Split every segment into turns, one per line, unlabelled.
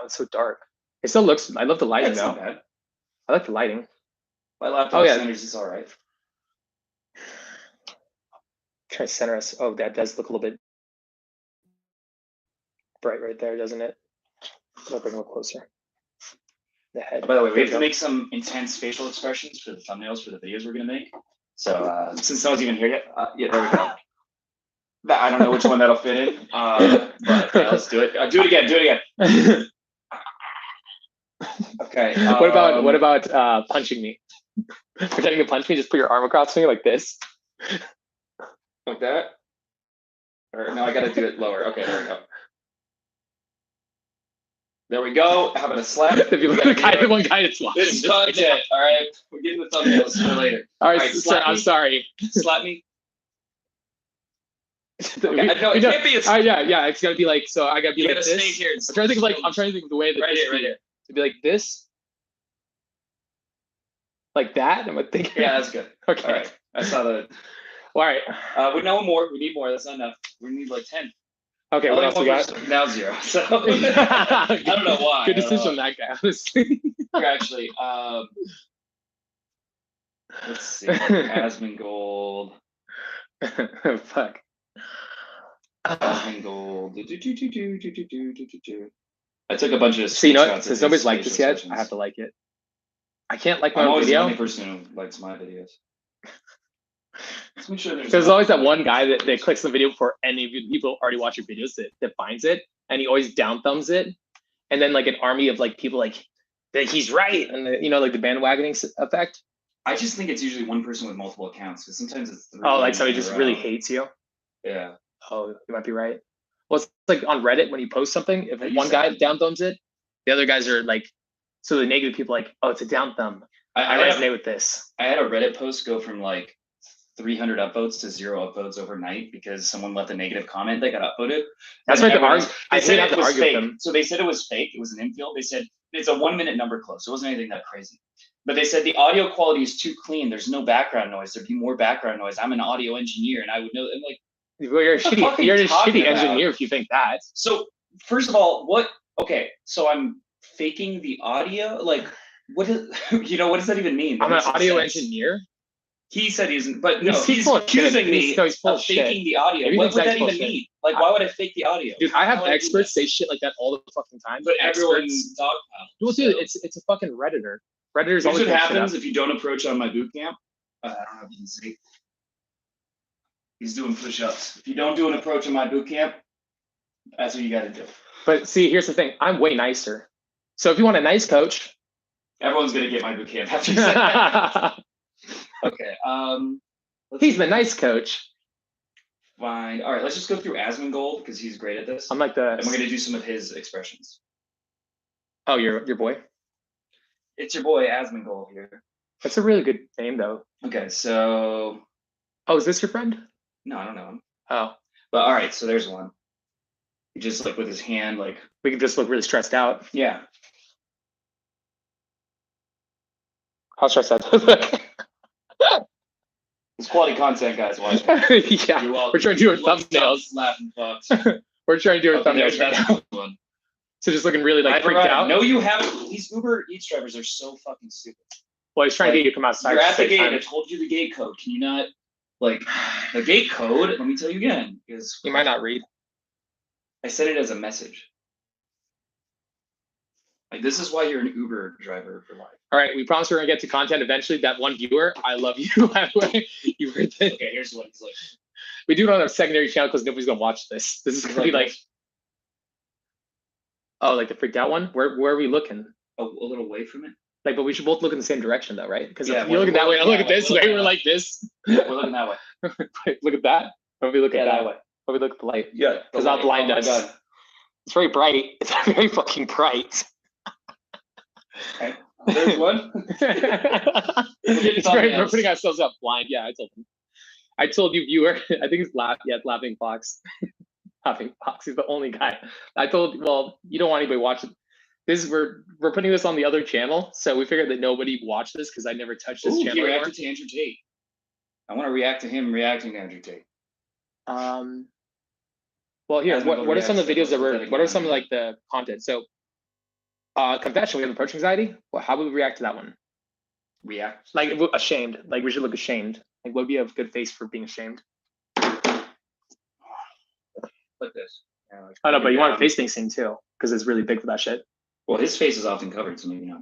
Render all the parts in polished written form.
it's so dark. It still looks. I love the lighting
That's
though.
not bad.
I like the lighting.
My laptop centers is all right.
Try to center us. Oh, that does look a little bit bright right there, doesn't it? I'll bring a little closer. The head.
By the way, we have to make some intense facial expressions for the thumbnails for the videos we're gonna make. So since no one's even here yet, yeah, there we go. I don't know which one that'll fit in, but yeah, let's do it. Do it again. Do it again. Okay.
What about punching me? Pretending to punch me, just put your arm across me like this.
Like that? Or no, I gotta do it lower. Okay, there we go. There we go. How about a slap?
The one guy that's watching.
This is content. All right, we're getting the thumbnails for later.
All right, sir, I'm sorry.
Slap me. Okay, no, it can't be.
Yeah, it's gotta be like. So I gotta be like this.
Stay here.
I'm trying to think of the way that
right here.
To be like this. Like that. I'm thinking.
Yeah, that's good.
Okay.
All right. I saw the.
All right.
We know more. We need more. That's not enough. We need like 10.
Okay. What else we got?
Now 0. So I don't know why.
Good decision on that guy. Honestly.
Actually, let's see. Asmongold.
Fuck.
Asmongold. I took a bunch of.
So since nobody's liked this yet, I have to like it. I can't like my own video.
I'm always the only person who likes my videos. Let's make sure
there's always that one guy that clicks the video before any of you people already watch your videos that finds it, and he always down thumbs it, and then like an army of like people like that he's right, and like the bandwagoning effect.
I just think it's usually one person with multiple accounts because sometimes it's 3.
Oh, like somebody just really hates you.
Yeah.
Oh, you might be right. Well, it's like on Reddit when you post something, if one guy down thumbs it, the other guys are like, so the negative people are like, oh, it's a down thumb. I resonate with this.
I had a Reddit post go from like 300 upvotes to 0 upvotes overnight because someone left a negative comment that got upvoted.
That's right. I said
it was fake. So they said it was fake. It was an infield. They said it's a 1-minute number close. It wasn't anything that crazy. But they said the audio quality is too clean. There's no background noise. There'd be more background noise. I'm an audio engineer, and I would know. I'm like,
well, you're a shitty engineer if you think that.
So first of all, what? Okay, so I'm faking the audio. Like, what is? What does that even mean?
I'm an audio engineer.
He said he isn't, but no, he's accusing me of faking the audio. What would that even mean? Like, why would I fake the audio?
Dude, I have experts say shit like that all the fucking time.
But everyone's talking about.
Well, dude, it's a fucking Redditor. Redditor's always
what happens if you don't approach on my boot camp. I don't know if you can see. He's doing push-ups. If you don't do an approach on my boot camp, that's what you got to do.
But see, here's the thing. I'm way nicer. So if you want a nice coach,
everyone's gonna get my boot camp after you said that. Okay.
He's the nice coach.
Fine. All right. Let's just go through Asmongold because he's great at this.
I'm like the.
And we're gonna do some of his expressions.
Oh, your boy.
It's your boy Asmongold here.
That's a really good name, though.
Okay, so.
Oh, is this your friend?
No, I don't know him.
Oh.
But all right, so there's one. He just like with his hand, like.
We can just look really stressed out.
Yeah.
How stressed out?
It's quality content, guys. Watch.
Yeah. We're trying to do our thumbnails.
Laughing fucks.
We're trying to do our thumbnails right now. So just looking really like freaked out.
No, you haven't. These Uber Eats drivers are so fucking stupid.
Well, he's trying to get you to come outside.
You're at the gate. I told you the gate code. Can you not, like, the gate code? Let me tell you again, because
you might not read.
I said it as a message. Like, this is why you're an Uber driver for life.
All right, we promise we're gonna get to content eventually. That one viewer, I love you. By the way, you heard this.
Okay, here's what he's like.
We do it on our secondary channel because nobody's gonna watch this. This is gonna be like. Oh, like the freaked out one? Where are we looking?
A little away from it?
Like, but we should both look in the same direction though, right? Because if you're looking that way, I look at this way, we're like this.
We're looking that way.
Look at that. When we look at
that way.
When we look at the light.
Yeah.
Because I'll blind us. It's very bright. It's very fucking bright.
Okay. There's one.
We're putting ourselves up blind. Yeah, I told you viewer, I think it's Laughing Fox. Laughing Fox, he's the only guy. Well, you don't want anybody watching. We're putting this on the other channel, so we figured that nobody watched this because I never touched this channel.
He reacted to Andrew Tate. I want to react to him reacting to Andrew Tate.
Well, here, what are some of the videos what are some of like the content? So Confession. We have approach anxiety. Well, how would we react to that one?
React.
Like ashamed. Like we should look ashamed. Like what would be a good face for being ashamed?
Like this. Yeah, like
Oh no, but you want a
down.
face thing sing too, because it's really big for that shit.
Well, his face is often covered, so maybe not.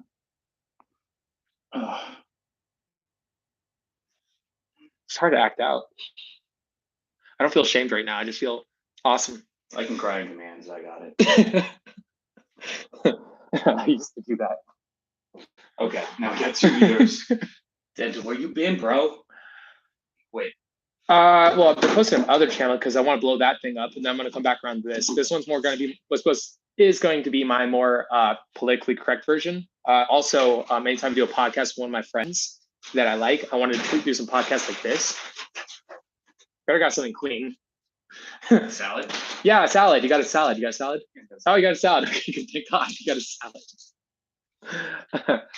It's hard to act out. I don't feel ashamed right now. I just feel awesome.
I can cry in commands. I got it.
I used to do that.
Okay, now get to yours. Dad, where you been, bro? Wait.
Well, I've been posting on other channel because I want to blow that thing up, and then I'm going to come back around to this. This one's more going to be is going to be my more politically correct version. Also, anytime I do a podcast with one of my friends that I like, I wanted to do some podcasts like this. Better got something clean.
Salad?
Yeah, salad. You got a salad. You got a salad? Oh, you got a salad. Okay, thank God you got a salad.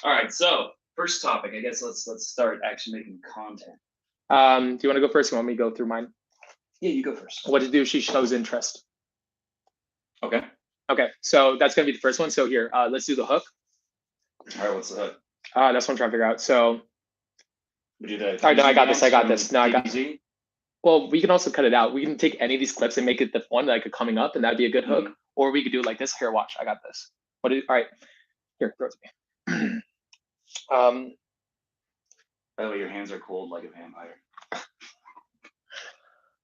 All right, so first topic. I guess let's start actually making content.
Do you want to go first? You want me to go through mine?
Yeah, you go first.
What to do if she shows interest?
Okay.
Okay, so that's gonna be the first one. So here, let's do the hook.
All right, what's the hook?
That's what I'm trying to figure out. So,
We do the.
all right, no, I got this. I got
from
this. No, I got.
DBZ?
Well, we can also cut it out. We can take any of these clips and make it the one like a coming up, and that'd be a good hook. Or we could do it like this. Here, watch. I got this. All right, here, throw it to me.
By the way, your hands are cold like a vampire,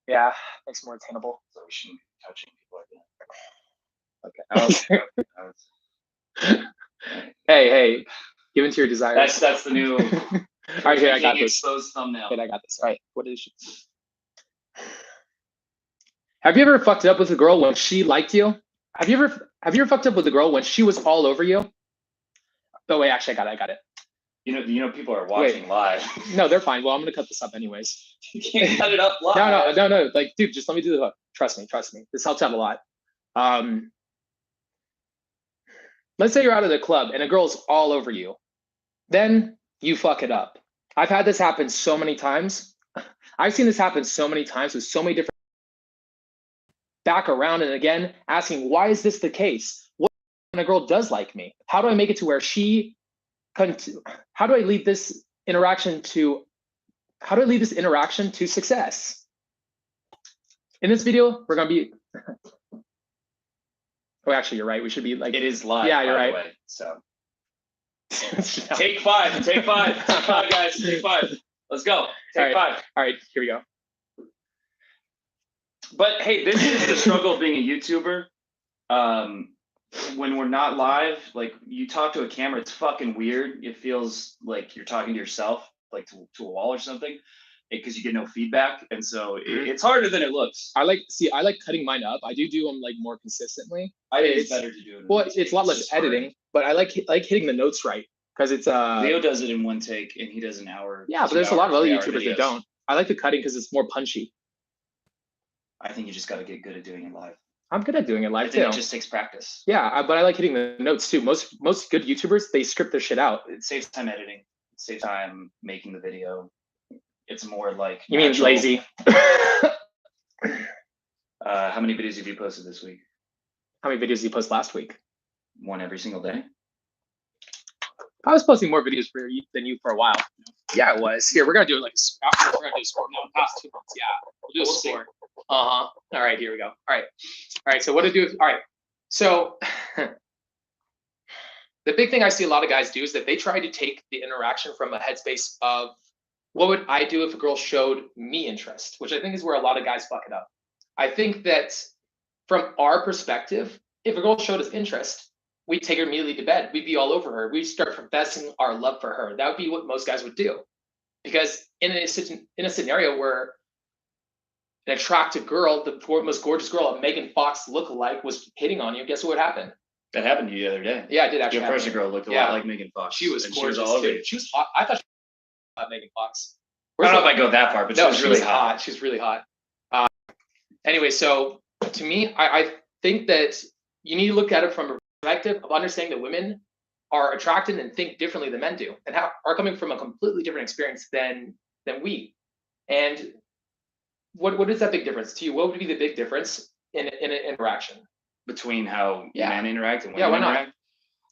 Yeah, makes it more attainable.
so we shouldn't be touching people like that.
Okay.
That was-
Hey, give into your desires.
that's the new.
All right, here, I got
King
this.
Exposed thumbnail.
Wait, I got this. All right, what is she? Have you ever fucked it up with a girl when she liked you? Have you ever fucked up with a girl when she was all over you? Oh wait, actually, I got it.
You know, people are watching live.
No, they're fine. Well, I'm gonna cut this up anyways.
You can't cut it up live.
No. Like, dude, just let me do the hook. Trust me. This helps out a lot. Let's say you're out of the club and a girl's all over you. Then you fuck it up. I've had this happen so many times. I've seen this happen so many times with so many different back around and again asking, why is this the case? What when a girl does like me? How do I make it to where how do I lead this interaction to success? In this video, we're gonna be oh, actually, you're right. We should be like
It is live.
Yeah, you're
by the
right.
way, so take five, guys. Take five. Let's go. Take five.
All right, here we go.
But hey, this is the struggle of being a YouTuber. When we're not live, like you talk to a camera, it's fucking weird. It feels like you're talking to yourself, like to a wall or something, because you get no feedback, and so it's harder than it looks.
I like cutting mine up. I do them like more consistently.
I think it's better to do it.
Well, it's a lot less editing, but I like hitting the notes right because it's
Leo does it in one take, and he does an hour.
Yeah, but there's a lot of other
3 hour
YouTubers
videos.
that don't. I like the cutting because it's more punchy.
I think you just got to get good at doing it live.
I'm good at doing it
I
live
think
too.
it just takes practice.
Yeah, but I like hitting the notes too. Most good YouTubers, they script their shit out.
It saves time editing. It saves time making the video. It's more like
You mean lazy?
How many videos have you posted this week?
How many videos did you post last week?
One every single day.
I was posting more videos than you for a while. Yeah, it was. Here, we're gonna do it like we're gonna do a score. No, past 2 months. Yeah, we'll do a score. All right, here we go. All right. So what to do? All right. So the big thing I see a lot of guys do is that they try to take the interaction from a headspace of what would I do if a girl showed me interest, which I think is where a lot of guys fuck it up. I think that from our perspective, if a girl showed us interest, we'd take her immediately to bed. We'd be all over her. We'd start professing our love for her. That would be what most guys would do. Because in a scenario where an attractive girl, the most gorgeous girl, a Megan Fox lookalike, was hitting on you, guess what would happen?
That happened to you the other day.
Yeah, it did actually.
Your person girl looked a lot like Megan Fox.
She was
and
gorgeous.
She was all over you.
She was hot. I thought she was Megan Fox.
I don't know if I go that far, but
No,
she was really hot.
She was really hot. Anyway, so to me, I think that you need to look at it from a perspective of understanding that women are attracted and think differently than men do, and are coming from a completely different experience than we. And what is that big difference to you? What would be the big difference in an interaction
Between how men interact and women
why not?
interact?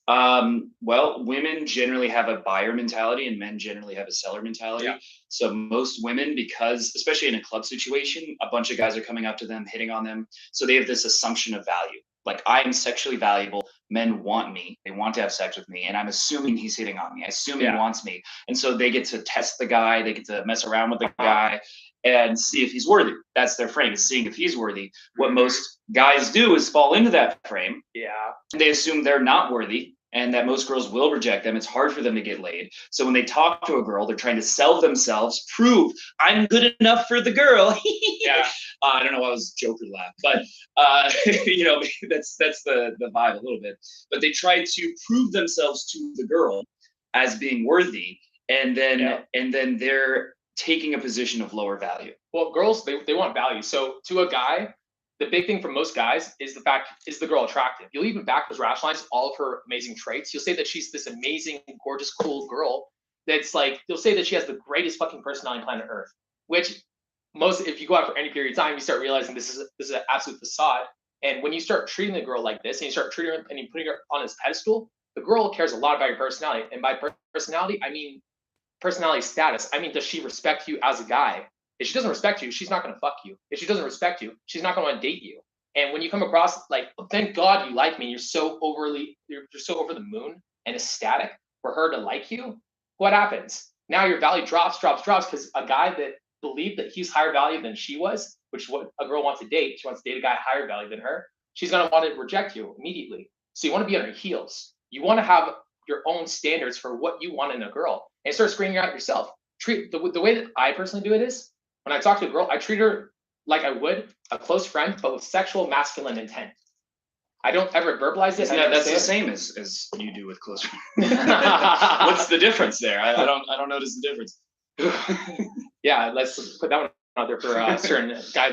Well, women generally have a buyer mentality and men generally have a seller mentality.
Yeah.
So most women, because especially in a club situation, a bunch of guys are coming up to them, hitting on them. So they have this assumption of value. Like, I am sexually valuable. Men want me. They want to have sex with me. And I'm assuming he's hitting on me. I assume he wants me. And so they get to test the guy. They get to mess around with the guy and see if he's worthy. That's their frame, is seeing if he's worthy. What most guys do is fall into that frame.
Yeah.
They assume they're not worthy and that most girls will reject them. It's hard for them to get laid. So when they talk to a girl, they're trying to sell themselves, prove I'm good enough for the girl.
Yeah.
I don't know why I was Joker laugh, but you know, that's the vibe a little bit. But they try to prove themselves to the girl as being worthy, and then they're taking a position of lower value.
Well, girls, they want value. So to a guy, the big thing for most guys is the fact, is the girl attractive? You'll even backwards rationalize all of her amazing traits. You'll say that she's this amazing, gorgeous, cool girl. That's like, you'll say that she has the greatest fucking personality on planet Earth, which most, if you go out for any period of time, you start realizing this is an absolute facade. And when you start treating the girl like this and you start treating her and you putting her on this pedestal, the girl cares a lot about your personality. And by personality, I mean personality status. I mean, does she respect you as a guy? If she doesn't respect you, she's not going to fuck you. If she doesn't respect you, she's not going to want to date you. And when you come across like, oh, thank God you like me, and you're so so over the moon and ecstatic for her to like you, what happens? Now your value drops because a guy that believed that he's higher value than she was, which is what a girl wants to date. She wants to date a guy higher value than her. She's going to want to reject you immediately. So you want to be on your heels. You want to have your own standards for what you want in a girl and start screening out yourself. Treat the way that I personally do it is, when I talk to a girl, I treat her like I would a close friend, but with sexual masculine intent. I don't ever verbalize this.
Yeah, that's the same as you do with close friends. What's the difference there? I don't notice the difference.
Yeah, let's put that one out there for a certain guy.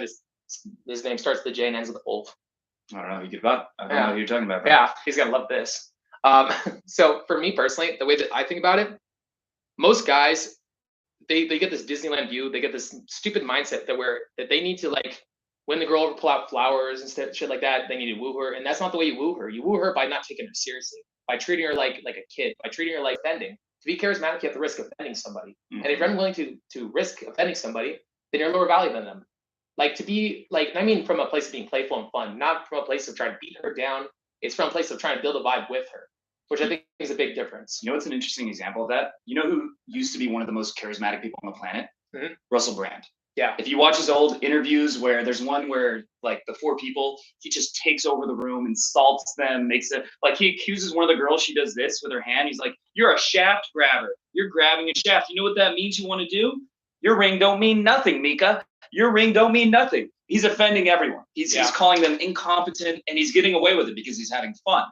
His name starts with the J and ends with Wolf.
I don't know who I don't know who you're talking about. Bro.
Yeah, he's gonna love this. So for me personally, the way that I think about it, most guys, they get this Disneyland view. They get this stupid mindset that they need to, like, when the girl pull out flowers and shit like that, they need to woo her. And that's not the way you woo her. You woo her by not taking her seriously, by treating her like a kid, by treating her like offending. To be charismatic, you have to risk offending somebody. Mm-hmm. And if you're unwilling to risk offending somebody, then you're lower value than them. Like, to be like, I mean, from a place of being playful and fun, not from a place of trying to beat her down. It's from a place of trying to build a vibe with her, which I think is a big difference.
You know what's an interesting example of that? You know who used to be one of the most charismatic people on the planet? Mm-hmm. Russell Brand.
Yeah.
If you watch his old interviews, where there's one where, like, the four people, he just takes over the room, insults them, makes it like he accuses one of the girls. She does this with her hand. He's like, "You're a shaft grabber. You're grabbing a shaft. You know what that means? You want to do? Your ring don't mean nothing, Mika. Your ring don't mean nothing." He's offending everyone. He's calling them incompetent, and he's getting away with it because he's having fun.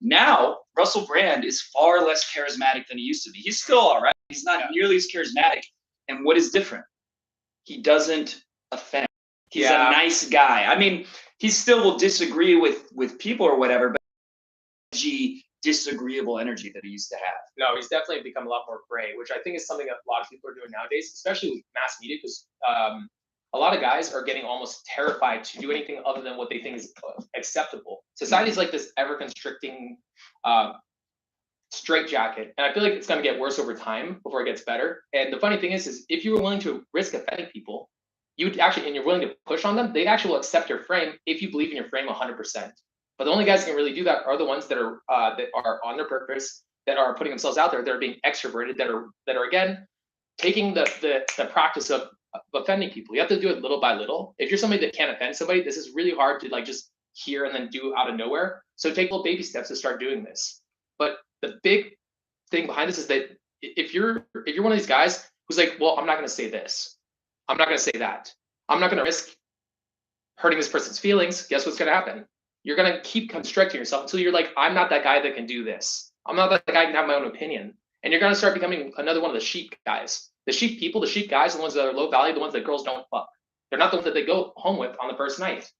Now, Russell Brand is far less charismatic than he used to be. He's still all right. He's not nearly as charismatic. And what is different? He doesn't offend. He's a nice guy. I mean, he still will disagree with people or whatever, but disagreeable energy that he used to have.
No, he's definitely become a lot more gray, which I think is something that a lot of people are doing nowadays, especially with mass media, because a lot of guys are getting almost terrified to do anything other than what they think is acceptable. Society's like this ever-constricting straitjacket, and I feel like it's going to get worse over time before it gets better. And the funny thing is if you were willing to risk offending people, you'd actually, and you're willing to push on them, they actually will accept your frame if you believe in your frame 100%. But the only guys that can really do that are the ones that are on their purpose, that are putting themselves out there, that are being extroverted, that are again taking the practice of offending people. You have to do it little by little. If you're somebody that can't offend somebody, this is really hard to, like, just hear and then do out of nowhere. So take little baby steps to start doing this. But the big thing behind this is that if you're one of these guys who's like, well, I'm not going to say this, I'm not going to say that, I'm not going to risk hurting this person's feelings, guess what's going to happen? You're going to keep constricting yourself until you're like, I'm not that guy that can do this. I'm not that guy that can have my own opinion. And you're going to start becoming another one of the sheep guys. The sheep people, the sheep guys, the ones that are low value, the ones that girls don't fuck. They're not the ones that they go home with on the first night.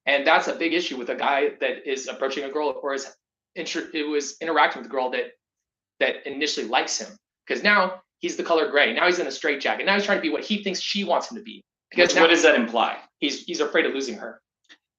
And that's a big issue with a guy that is approaching a girl or it was interacting with a girl that initially likes him. Because now he's the color gray. Now he's in a straitjacket. Now he's trying to be what he thinks she wants him to be. Because
what does that imply?
He's afraid of losing her.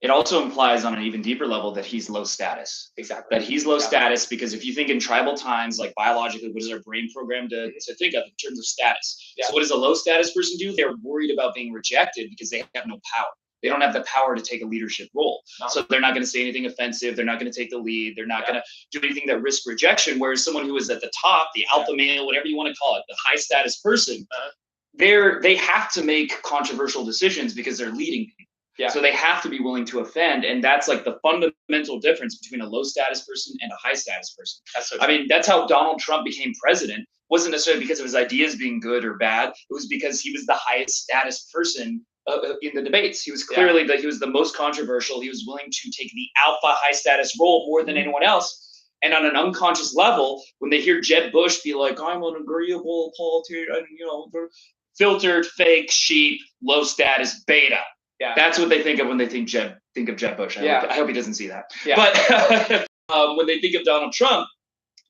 it also implies on an even deeper level that he's low status.
Exactly.
That he's low status because if you think in tribal times, like biologically, what is our brain programmed to think of in terms of status?
Yeah.
So what does a low status person do? They're worried about being rejected because they have no power. They don't have the power to take a leadership role.
No.
So they're not going to say anything offensive. They're not going to take the lead. They're not going to do anything that risks rejection. Whereas someone who is at the top, the alpha male, whatever you want to call it, the high status person, they have to make controversial decisions because they're leading people.
Yeah.
So they have to be willing to offend. And that's like the fundamental difference between a low status person and a high status person.
That's so
I mean, that's how Donald Trump became president. It wasn't necessarily because of his ideas being good or bad. It was because he was the highest status person in the debates. He was clearly he was the most controversial. He was willing to take the alpha high status role more than anyone else. And on an unconscious level, when they hear Jeb Bush be like, I'm an agreeable politician, filtered, fake, sheep, low status, beta.
Yeah.
That's what they think of when they think of Jeb Bush. I hope he doesn't see that.
Yeah.
But when they think of Donald Trump,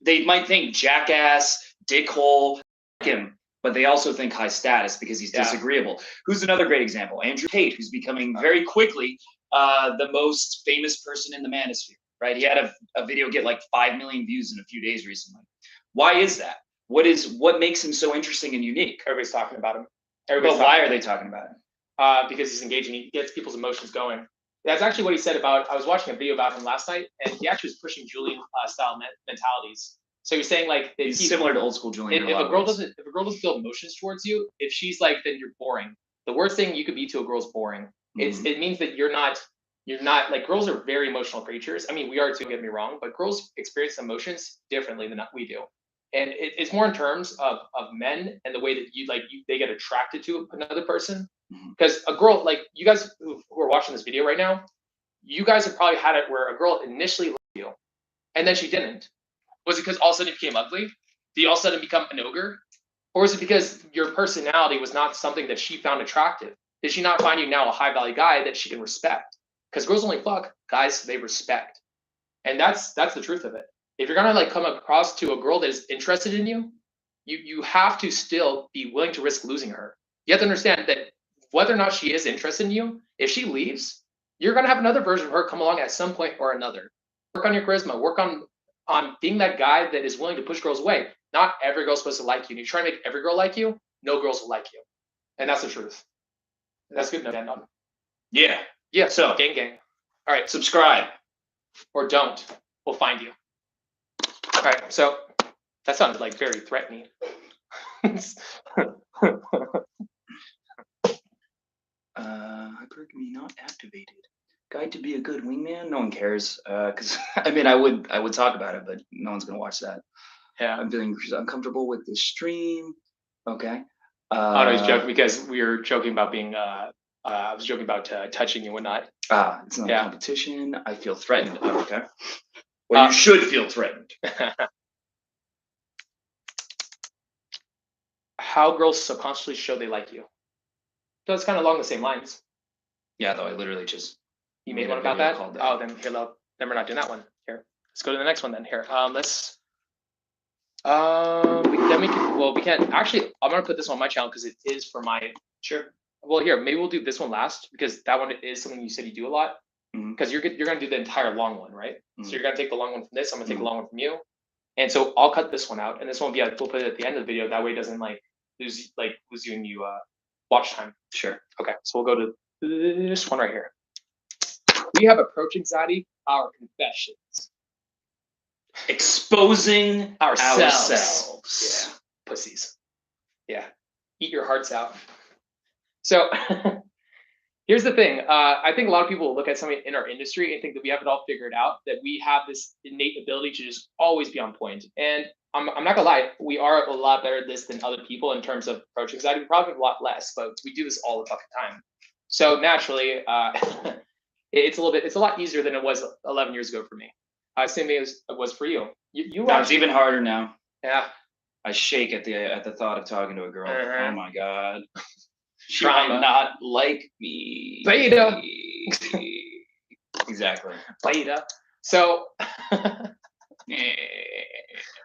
they might think jackass, dickhole, him, but they also think high status because he's disagreeable. Who's another great example? Andrew Tate, who's becoming very quickly the most famous person in the manosphere, right? He had a video get like 5 million views in a few days recently. Why is that? What makes him so interesting and unique?
Everybody's talking about him.
But why are they talking about him?
Because he's engaging. He gets people's emotions going. That's actually what he said about. I was watching a video about him last night, and he actually was pushing Julian style mentalities. So he's saying like that
he's similar to old school Julian.
If a girl doesn't feel emotions towards you, if she's like, then you're boring. The worst thing you could be to a girl is boring. It means that you're not like, girls are very emotional creatures. I mean, we are too. Don't get me wrong, but girls experience emotions differently than we do. And it's more in terms of men and the way that they get attracted to another person. Because a girl, like you guys who are watching this video right now, you guys have probably had it where a girl initially liked you and then she didn't. Was it because all of a sudden you became ugly? Did you all of a sudden become an ogre? Or is it because your personality was not something that she found attractive? Did she not find you now a high value guy that she can respect? Because girls only fuck guys they respect. And that's the truth of it. If you're gonna like come across to a girl that is interested in you, you have to still be willing to risk losing her. You have to understand that whether or not she is interested in you, if she leaves, you're gonna have another version of her come along at some point or another. Work on your charisma. Work on being that guy that is willing to push girls away. Not every girl's supposed to like you. And you try to make every girl like you, no girls will like you. And that's the truth. That's good to end on.
Yeah.
Yeah. So gang. All right.
Subscribe.
Or don't. We'll find you. All right. So that sounded like very threatening.
Hypergamy not activated. Guide to be a good wingman. No one cares. Because I mean, I would talk about it, but no one's gonna watch that.
Yeah.
I'm feeling uncomfortable with this stream. Okay.
Oh no, he's joking because we were joking about being. I was joking about touching you and whatnot.
It's not a competition. I feel threatened. Oh, okay. Well, you should feel threatened.
How girls subconsciously show they like you. So it's kind of along the same lines.
Yeah, though I literally just.
You made one about that? Oh, then here, then we're not doing that one. Here, let's go to the next one then. Here, let's. We can't actually. I'm gonna put this on my channel because it is for my.
Sure.
Well, here, maybe we'll do this one last because that one is something you said you do a lot. Because you're gonna do the entire long one, right? So you're gonna take the long one from this. I'm gonna take the long one from you, and so I'll cut this one out, and this one we'll put it at the end of the video. That way, it doesn't lose you and you watch time.
Sure.
Okay, so we'll go to this one right here. We have approach anxiety, our confessions.
Exposing ourselves.
Yeah, pussies. Yeah, eat your hearts out. So here's the thing. I think a lot of people will look at somebody in our industry and think that we have it all figured out, that we have this innate ability to just always be on point. And I'm not gonna lie, we are a lot better at this than other people in terms of approach anxiety. We probably have a lot less, but we do this all the fucking time. So naturally, it's a lot easier than it was 11 years ago for me. Same thing as it was for you.
Now it's even harder now.
Yeah.
I shake at the thought of talking to a girl. Oh my god. She
Trauma.
might not like me.
Beta.
Exactly.
Beta. So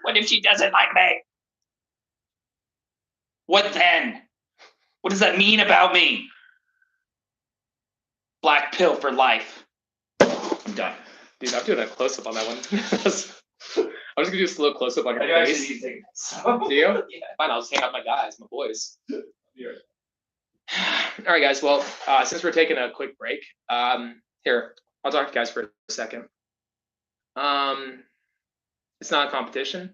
what if she doesn't like me? What then? What does that mean about me? Black pill for life. I'm done.
Dude, I'm doing a close up on that one. I'm just gonna do a slow close up on your
I do
face.
actually need to take this.
Do you?
Yeah.
Fine, I'll just hang out with my guys, my boys. All right, guys. Well, since we're taking a quick break, here, I'll talk to you guys for a second. It's not a competition.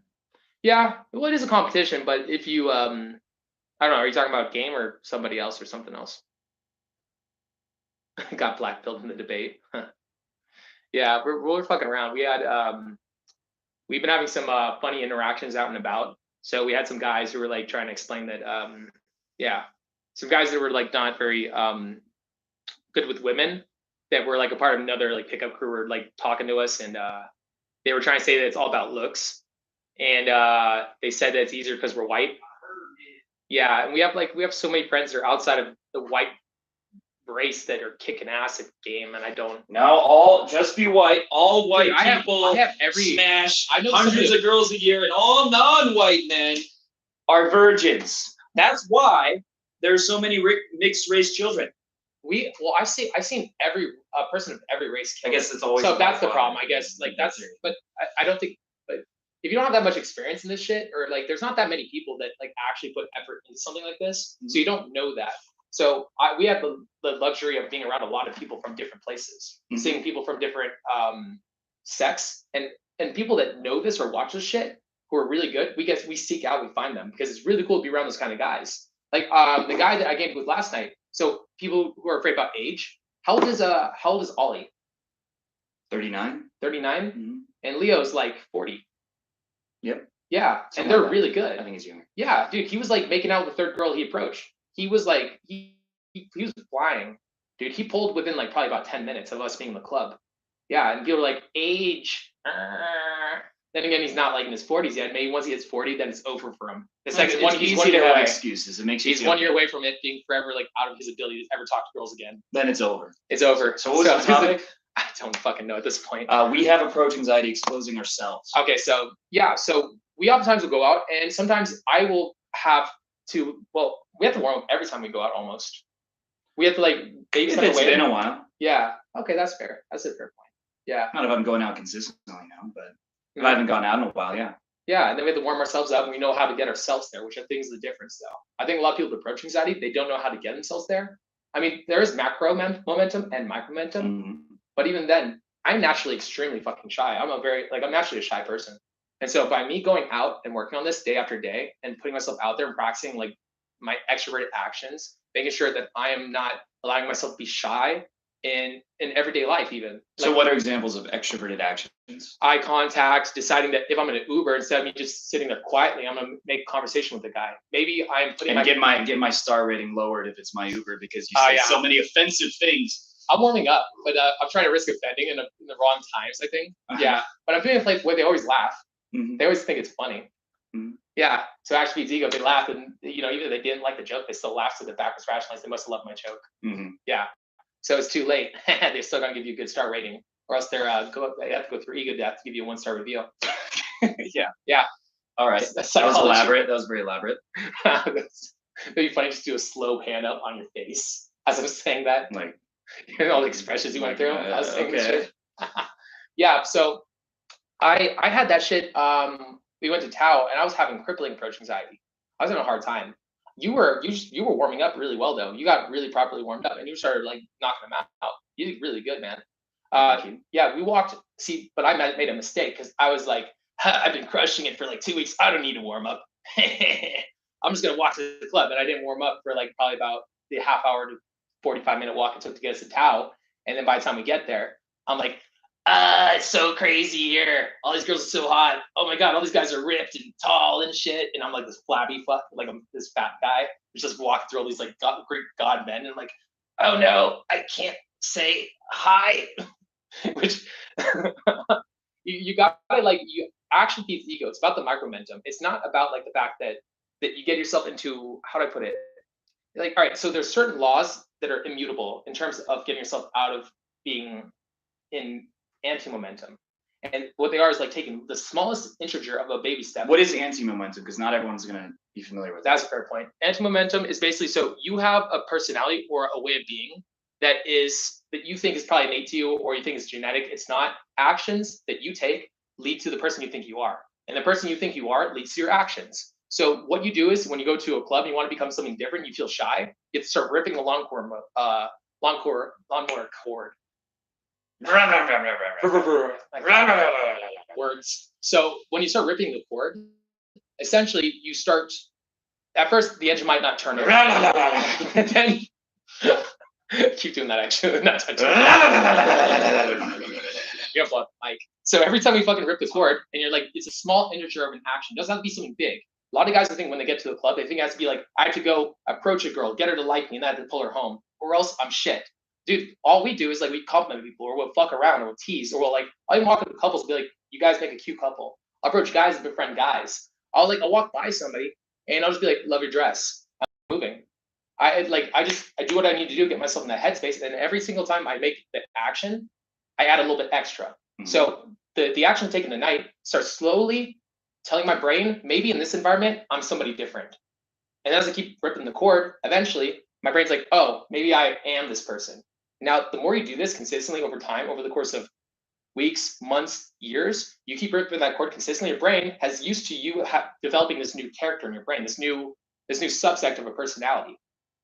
Yeah, well, it is a competition, but if you, I don't know, are you talking about a game or somebody else or something else? Got blackpilled in the debate. Yeah, we're fucking around. We had, we've been having some funny interactions out and about. So we had some guys who were like trying to explain that, yeah, some guys that were like not very good with women that were like a part of another like pickup crew were like talking to us, and they were trying to say that it's all about looks, and they said that it's easier because we're white. Yeah, and we have so many friends that are outside of the white race that are kicking ass at the game, and I don't.
Now just be white. All white
Dude,
people
I have every
smash
I know
hundreds of girls a year, and all non-white men are virgins. That's why there's so many mixed race children.
I've seen every person of every race.
I guess it's always
so that's the problem. I guess like that's, but I don't think. But if you don't have that much experience in this shit, or like there's not that many people that like actually put effort into something like this, so you don't know that. So we have the luxury of being around a lot of people from different places, seeing people from different sects, and people that know this or watch this shit who are really good. We seek out, we find them because it's really cool to be around those kind of guys. Like the guy that I gamed with last night. So people who are afraid about age. How old is Ollie?
39.
39,
Mm-hmm.
And Leo's like 40.
Yep.
Yeah, and they're really good.
I think he's younger.
Yeah, dude, he was like making out with the third girl he approached. He was like he was flying, dude. He pulled within like probably about 10 minutes of us being in the club. Yeah, and people were like age. Then again, he's not like in his 40s yet. Maybe once he hits 40, then it's over for him. The second one, he's 1 year away.
Excuses. It makes you.
He's 1 year away from it being forever like out of his ability to ever talk to girls again.
Then it's over.
It's over.
So what was the topic?
I don't fucking know at this point.
We have approach anxiety exposing ourselves.
Okay, so yeah, so we oftentimes will go out, and sometimes I will have to. Well, we have to warm up every time we go out. Almost, we have to like babysit
It's been a while.
Yeah. Okay, that's fair. That's a fair point. Yeah.
Not if I'm going out consistently now, but if I haven't gone out in a while, yeah.
Yeah, and then we have to warm ourselves up, and we know how to get ourselves there, which I think is the difference, though. I think a lot of people with approach anxiety, they don't know how to get themselves there. I mean, there is macro momentum and micro momentum, but even then, I'm naturally extremely fucking shy. I'm naturally a shy person. And so by me going out and working on this day after day and putting myself out there and practicing like my extroverted actions, making sure that I am not allowing myself to be shy in everyday life even.
So what are examples of extroverted actions?
Eye contact, deciding that if I'm in an Uber, instead of me just sitting there quietly, I'm gonna make conversation with the guy. Maybe I'm putting
get my star rating lowered if it's my Uber because you say so many offensive things.
I'm warming up, but I'm trying to risk offending in the wrong times, I think. Yeah, but I'm doing it like where they always laugh. They always think it's funny. Yeah, so actually it's ego. They laugh, and even if they didn't like the joke, they still laugh so the backwards rationalize. They must have loved my joke. Yeah, so it's too late. They're still gonna give you a good star rating, or else they have to go through ego death to give you a 1-star review. Yeah. All right, that was elaborate. That was very elaborate. It'd be funny just to do a slow pan up on your face as I was saying that, like all the expressions you went through. I was saying this shit. Yeah, so I had that shit. We went to Tao, and I was having crippling approach anxiety. I was having a hard time. You were warming up really well though. You got really properly warmed up, and you started like knocking them out. You did really good, man. Yeah, we walked. See, but I made a mistake because I was like, I've been crushing it for like 2 weeks. I don't need to warm up. I'm just gonna walk to the club, and I didn't warm up for like probably about the half hour to 45-minute walk it took to get us to Tao. And then by the time we get there, I'm like, it's so crazy here. All these girls are so hot. Oh my God, all these guys are ripped and tall and shit. And I'm like this flabby fuck, like I'm this fat guy who's just walking through all these like Greek god men. And I'm like, oh no, I can't say hi. Which you got to like, you action feeds ego. It's about the micromomentum. It's not about like the fact that you get yourself into, how do I put it? Like, all right, so there's certain laws that are immutable in terms of getting yourself out of being in anti-momentum. And what they are is like taking the smallest integer of a baby step.
What is anti-momentum? Because not everyone's going to be familiar with that.
That's a fair point. Anti-momentum is basically, so you have a personality or a way of being that you think is probably innate to you or you think is genetic. It's not. Actions that you take lead to the person you think you are. And the person you think you are leads to your actions. So what you do is when you go to a club and you want to become something different, you feel shy, you have to start ripping the lawnmower cord. Words. So when you start ripping the cord, essentially you start, at first the engine might not turn over. And then keep doing that actually. Not you have like, so every time we fucking rip the cord and you're like, it's a small integer of an action. It doesn't have to be something big. A lot of guys think when they get to the club, they think it has to be like, I have to go approach a girl, get her to like me, and then I have to pull her home, or else I'm shit. Dude, all we do is like we compliment people, or we'll fuck around, or we'll tease, or we'll like, I'll even walk up to couples and be like, you guys make a cute couple. I'll approach guys and befriend guys. I'll walk by somebody and I'll just be like, love your dress. I'm moving. I do what I need to do to get myself in that headspace. And every single time I make the action, I add a little bit extra. Mm-hmm. So the action taken tonight starts slowly telling my brain, maybe in this environment, I'm somebody different. And as I keep ripping the cord, eventually my brain's like, oh, maybe I am this person. Now, the more you do this consistently over time, over the course of weeks, months, years, you keep ripping that cord consistently, your brain has used to you developing this new character in your brain, this new subsect of a personality.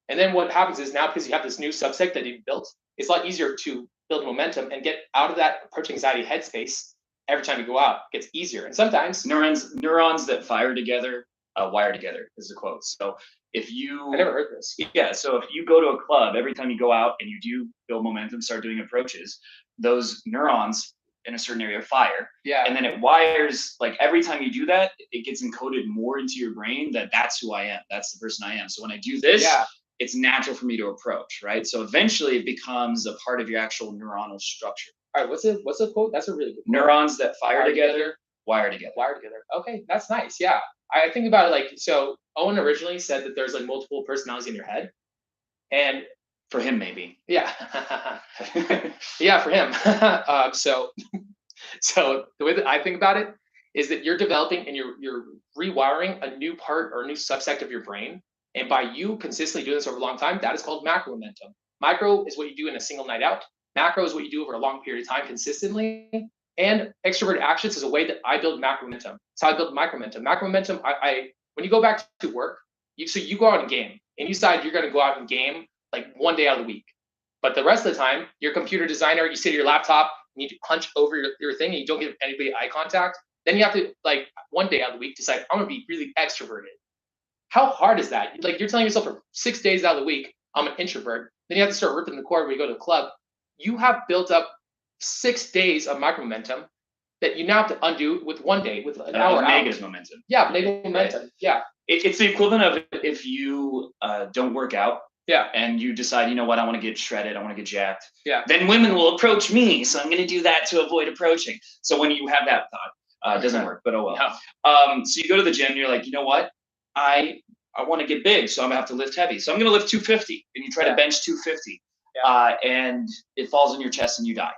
And then what happens is now, because you have this new subsect that you've built, it's a lot easier to build momentum and get out of that approach anxiety headspace every time you go out. It gets easier. And sometimes
neurons that fire together, wire together is the quote. So if you,
I never heard this.
Yeah. So if you go to a club, every time you go out and you do build momentum, start doing approaches, those neurons in a certain area fire.
Yeah.
And then it wires, like every time you do that, it gets encoded more into your brain that that's who I am. That's the person I am. So when I do this, it's natural for me to approach, right? So eventually it becomes a part of your actual neuronal structure.
All right, what's a quote? That's a really good quote.
Neurons that fire together, wire together.
Wire together. Okay, that's nice. Yeah. I think about it like, so Owen originally said that there's like multiple personalities in your head. And
for him, maybe.
Yeah. Yeah, for him. So the way that I think about it is that you're developing and you're rewiring a new part or a new subsect of your brain. And by you consistently doing this over a long time, that is called macro momentum. Micro is what you do in a single night out. Macro is what you do over a long period of time consistently. And extroverted actions is a way that I build macro momentum. It's how I build micro momentum. Macro momentum, when you go back to work, you go out and game, and you decide you're going to go out and game like one day out of the week. But the rest of the time, you're a computer designer, you sit at your laptop, you need to punch over your thing, and you don't give anybody eye contact. Then you have to, like, one day out of the week, decide, I'm going to be really extroverted. How hard is that? Like, you're telling yourself for 6 days out of the week, I'm an introvert. Then you have to start ripping the cord when you go to the club. You have built up 6 days of micro momentum that you now have to undo with 1 day, with an hour
negative momentum.
Yeah, negative momentum. Yeah.
It's the equivalent of if you don't work out.
Yeah.
And you decide, you know what, I want to get shredded, I want to get jacked.
Yeah.
Then women will approach me, so I'm going to do that to avoid approaching. So when you have that thought, it doesn't work, but oh well.
No.
So you go to the gym and you're like, you know what, I want to get big, so I'm gonna have to lift heavy. So I'm gonna lift 250, and you try to bench 250, and it falls on your chest and you die.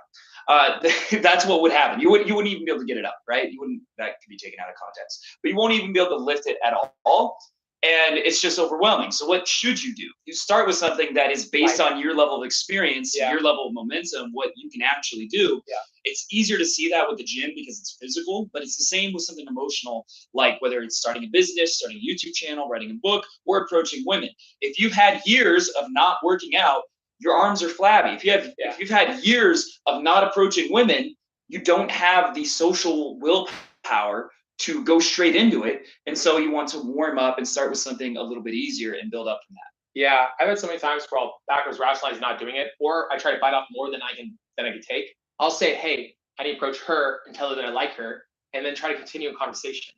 That's what would happen. You wouldn't even be able to get it up, right? That could be taken out of context, but you won't even be able to lift it at all. And it's just overwhelming. So what should you do? You start with something that is based on your level of experience, your level of momentum, what you can actually do.
Yeah.
It's easier to see that with the gym because it's physical, but it's the same with something emotional, like whether it's starting a business, starting a YouTube channel, writing a book, or approaching women. If you've had years of not working out, your arms are flabby. If you've had years of not approaching women, you don't have the social willpower to go straight into it. And so you want to warm up and start with something a little bit easier and build up from that.
Yeah, I've had so many times where I'll backwards rationalize not doing it, or I try to bite off more than I can take. I'll say, hey, I need to approach her and tell her that I like her, and then try to continue a conversation.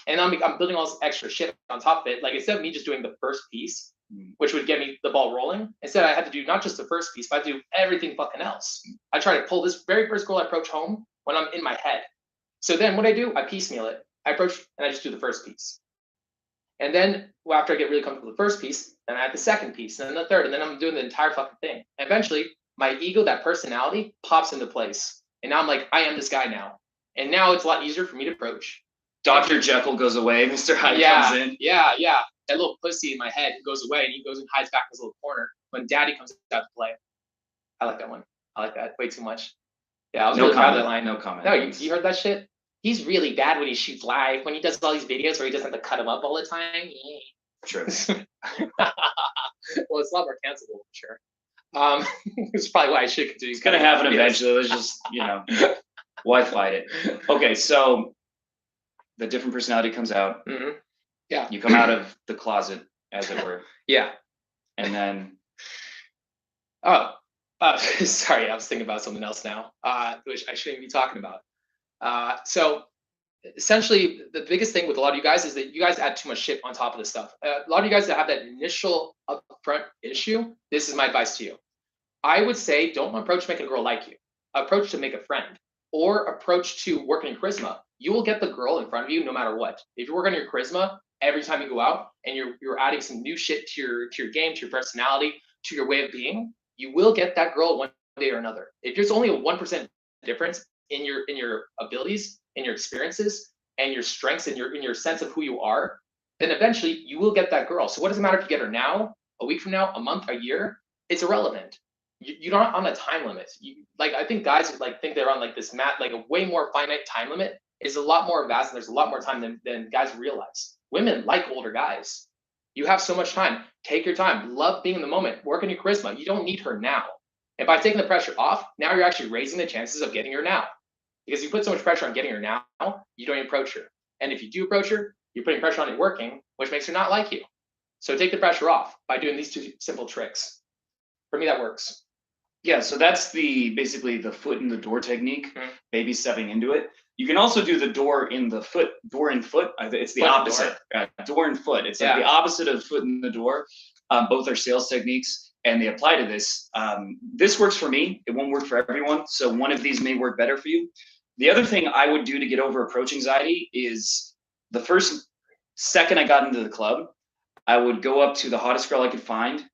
And I'm building all this extra shit on top of it. Like, instead of me just doing the first piece, which would get me the ball rolling, instead I had to do not just the first piece, but I had to do everything fucking else. I try to pull this very first girl I approach home when I'm in my head. So then what I do, I piecemeal it. I approach and I just do the first piece. And then after I get really comfortable with the first piece, then I add the second piece, and then the third, and then I'm doing the entire fucking thing. And eventually my ego, that personality, pops into place. And now I'm like, I am this guy now. And now it's a lot easier for me to approach.
Dr. Jekyll goes away, Mr. Hyde comes in.
Yeah. That little pussy in my head goes away, and he goes and hides back in his little corner when daddy comes out to play. I like that one. I like that way too much. Yeah, I was
No
really proud of
comment.
that line.
No comment.
No, you heard that shit? He's really bad when he shoots live, when he does all these videos where he doesn't have to cut him up all the time.
True.
Well, it's a lot more cancelable for sure. It's probably why I should continue.
It's gonna happen eventually. Let's just, you know, why fight it? Okay, so the different personality comes out.
Hmm. Yeah.
You come out of the closet, as it were,
Yeah.
and then
Oh, sorry, I was thinking about something else now, which I shouldn't be talking about. So essentially, the biggest thing with a lot of you guys is that you guys add too much shit on top of this stuff. A lot of you guys that have that initial upfront issue, this is my advice to you. I would say don't approach making a girl like you. Approach to make a friend, or approach to work on your charisma. You will get the girl in front of you no matter what. If you work on your charisma every time you go out and you're adding some new shit to your game, to your personality, to your way of being, you will get that girl one day or another. If there's only a 1% difference in your abilities, in your experiences, and your strengths, and your sense of who you are, then eventually you will get that girl. So what does it matter if you get her now, a week from now, a month, a year? It's irrelevant. You're not on a time limit. Like, I think guys like think they're on like this like a way more finite time limit. Is a lot more vast, and there's a lot more time than guys realize. Women like older guys. You have so much time. Take your time. Love being in the moment. Work on your charisma. You don't need her now. And by taking the pressure off, now you're actually raising the chances of getting her now. Because you put so much pressure on getting her now, you don't even approach her. And if you do approach her, you're putting pressure on it working, which makes her not like you. So take the pressure off by doing these two simple tricks. For me, that works.
yeah, so that's basically the foot in the door technique,
Mhm.
baby stepping into it. You can also do the door in foot. It's the
Foot in
opposite. Door and foot. It's like
Yeah.
the opposite of foot in the door. Both are sales techniques, and they apply to this. This works for me. It won't work for everyone. So one of these may work better for you. The other thing I would do to get over approach anxiety is the first second I got into the club, I would go up to the hottest girl I could find,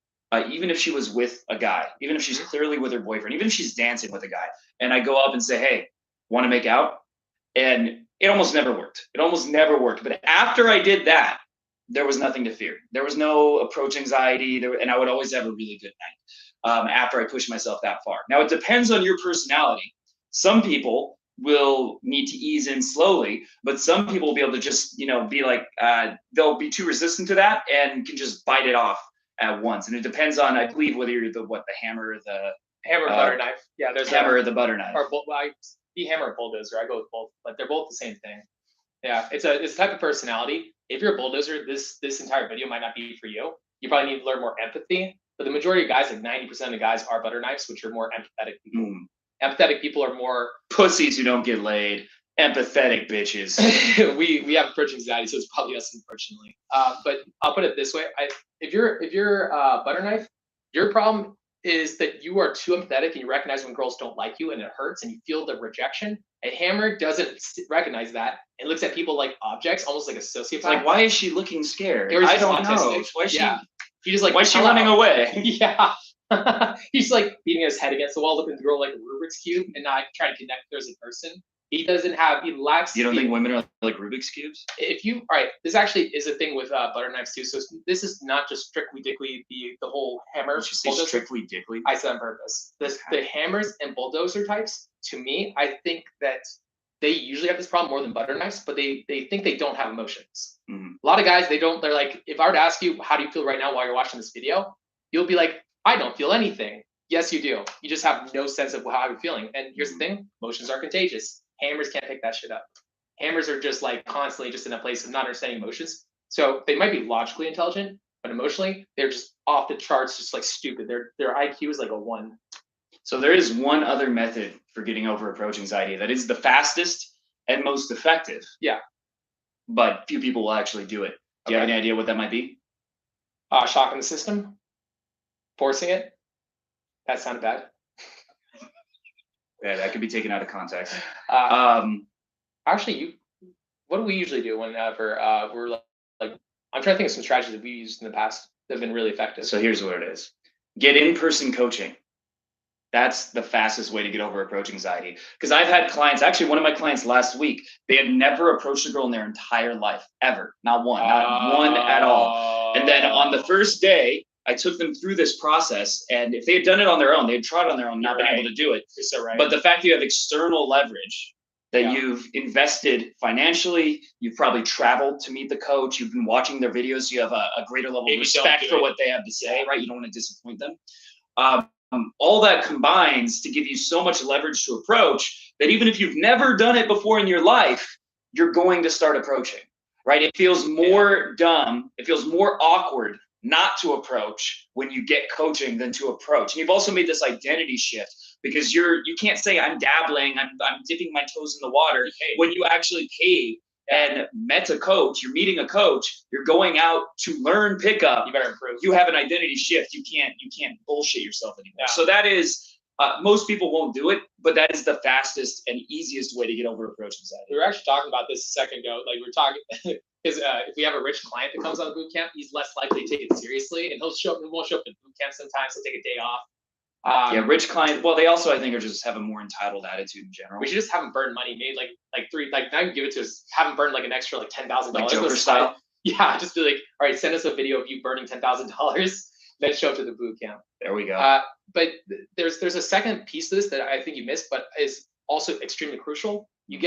even if she was with a guy, even if she's clearly with her boyfriend, even if she's dancing with a guy, and I go up and say, "Hey, want to make out?" And it almost never worked. It almost never worked. But after I did that, there was nothing to fear. There was no approach anxiety, and I would always have a really good night after I pushed myself that far. Now, it depends on your personality. Some people will need to ease in slowly, but some people will be able to just, be like, they'll be too resistant to that and can just bite it off at once. And it depends on, I believe, whether you're the hammer or the
Hammer, butter knife. Yeah, there's
hammer or the butter knife.
Or the hammer or bulldozer. I go with both, but they're both the same thing. Yeah, it's a type of personality. If you're a bulldozer, this entire video might not be for you. You probably need to learn more empathy. But the majority of guys, like 90% of the guys, are butter knives, which are more empathetic people. Empathetic people are more
pussies who don't get laid. Empathetic bitches.
we have approach anxiety, so it's probably us, unfortunately. But I'll put it this way: if you're butter knife, your problem is that you are too empathetic and you recognize when girls don't like you and it hurts and you feel the rejection. A hammer doesn't recognize that and looks at people like objects, almost like a sociopath.
It's like, why is she looking scared?
I
don't know. Why is she?
Yeah. He just like,
why is she running away?
Yeah. He's like beating his head against the wall, looking at the girl like a Rubik's Cube and not trying to connect with her as a person. He lacks.
You don't think women are like Rubik's Cubes?
All right, this actually is a thing with butter knives too. So this is not just strictly dickly, the whole hammer.
Did you say strictly dickly?
I said on purpose. The hammers and bulldozer types, to me, I think that they usually have this problem more than butter knives, but they think they don't have emotions.
Mm-hmm.
A lot of guys, they're like, if I were to ask you, how do you feel right now while you're watching this video? You'll be like, I don't feel anything. Yes, you do. You just have no sense of how you're feeling. And here's the thing, emotions are contagious. Hammers can't pick that shit up. Hammers are just like constantly just in a place of not understanding emotions. So they might be logically intelligent, but emotionally, they're just off the charts, just like stupid. Their IQ is like a 1.
So there is one other method for getting over approach anxiety that is the fastest and most effective.
Yeah.
But few people will actually do it. Do you have any idea what that might be?
Shocking the system. Forcing it. That sounded bad.
Yeah, that could be taken out of context.
Actually, what do we usually do whenever we're like, I'm trying to think of some strategies that we used in the past that have been really effective.
So here's what it is. Get in-person coaching. That's the fastest way to get over approach anxiety. Because I've had clients, actually one of my clients last week, they had never approached a girl in their entire life, ever. Not one at all. And then on the first day, I took them through this process, and if they had done it on their own, they'd tried on their own, not been able to do it.
You're so right.
But the fact that you have external leverage, that you've invested financially, you've probably traveled to meet the coach, you've been watching their videos, you have a greater level of respect for what they have to say, right? You don't want to disappoint them. All that combines to give you so much leverage to approach that even if you've never done it before in your life, you're going to start approaching, right? It feels more dumb, it feels more awkward not to approach when you get coaching than to approach. And you've also made this identity shift because you can't say I'm dabbling, I'm dipping my toes in the water. When you actually paid and met a coach, you're meeting a coach, you're going out to learn pickup.
You better improve.
You have an identity shift. You can't bullshit yourself anymore. So that is most people won't do it, but that is the fastest and easiest way to get over approach anxiety.
We were actually talking about this a second ago. Like we were talking because if we have a rich client that comes on the boot camp, he's less likely to take it seriously, and he won't show up to boot camp sometimes. He'll take a day off.
Rich clients. Well, they also, I think, are just have a more entitled attitude in general.
We should just have them burn money, maybe not even give it to us. Have them burn like an extra like $10,000.
Like Joker style.
Yeah, just be like, all right, send us a video of you burning $10,000. Then show up to the boot camp.
There we go.
But there's a second piece to this that I think you missed, but is also extremely crucial. You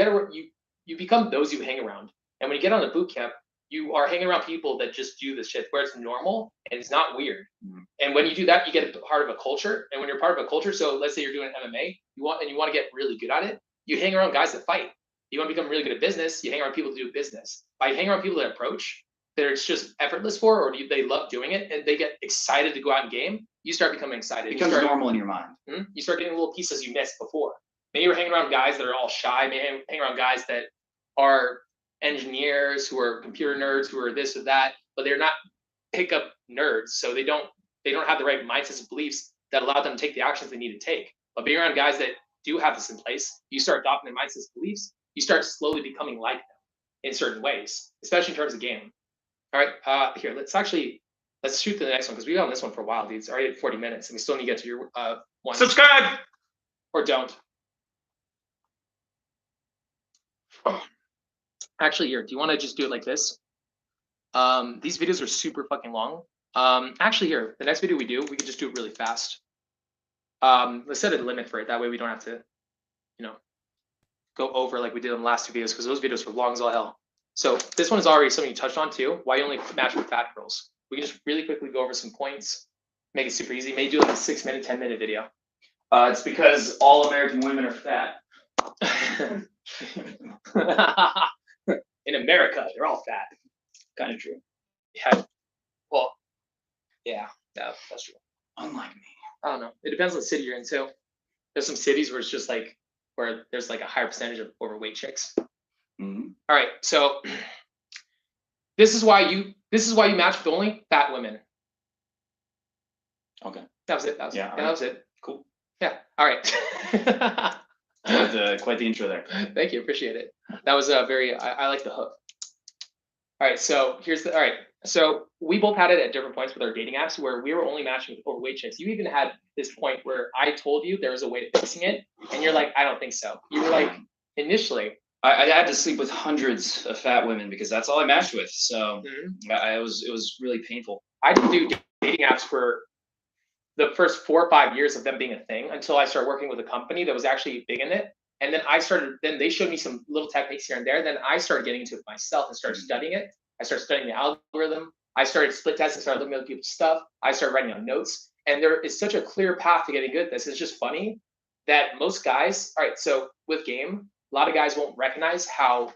become those you hang around, and when you get on the boot camp, you are hanging around people that just do this shit where it's normal and it's not weird. Mm-hmm. And when you do that, you get a part of a culture. And when you're part of a culture, so let's say you're doing MMA, you want to get really good at it. You hang around guys that fight. You want to become really good at business. You hang around people that do business. By hanging around people that approach, that it's just effortless for, or they love doing it, and they get excited to go out and game. You start becoming excited.
It becomes normal in your mind.
You start getting little pieces you missed before. Maybe you're hanging around guys that are all shy. Maybe hang around guys that are engineers, who are computer nerds, who are this or that, but they're not pickup nerds. So they don't have the right mindsets and beliefs that allow them to take the actions they need to take. But being around guys that do have this in place, you start adopting their mindsets and beliefs. You start slowly becoming like them in certain ways, especially in terms of game. All right, here, let's shoot to the next one, because we've been on this one for a while, dude. It's already at 40 minutes, and we still need to get to your one.
Subscribe!
Or don't. Actually, here, do you want to just do it like this? These videos are super fucking long. Actually, here, the next video we can just do it really fast. Let's set a limit for it. That way we don't have to, go over like we did in the last two videos, because those videos were long as all hell. So this one is already something you touched on too. Why you only match with fat girls? We can just really quickly go over some points, make it super easy. Maybe do like a 6-minute, 10-minute video.
It's because all American women are fat.
In America, they're all fat.
Kind of true.
Yeah. Well, yeah, that's true.
Unlike me.
I don't know. It depends on the city you're in too. There's some cities where it's just like where there's like a higher percentage of overweight chicks.
Mm-hmm.
All right, so this is why you match with only fat women.
Okay.
That was it. That was it.
Cool.
Yeah. All right.
Quite the intro there.
Thank you. Appreciate it. That was a very. I like the hook. All right. So all right. So we both had it at different points with our dating apps where we were only matching with overweight chicks. You even had this point where I told you there was a way to fixing it, and you're like, I don't think so. You were like, initially.
I had to sleep with hundreds of fat women because that's all I matched with. So it was really painful.
I didn't do dating apps for the first 4 or 5 years of them being a thing until I started working with a company that was actually big in it. And then then they showed me some little techniques here and there. Then I started getting into it myself and started studying it. I started studying the algorithm. I started split testing, started looking at other people's stuff. I started writing down notes. And there is such a clear path to getting good at this. It's just funny that most guys, all right, so with game, a lot of guys won't recognize how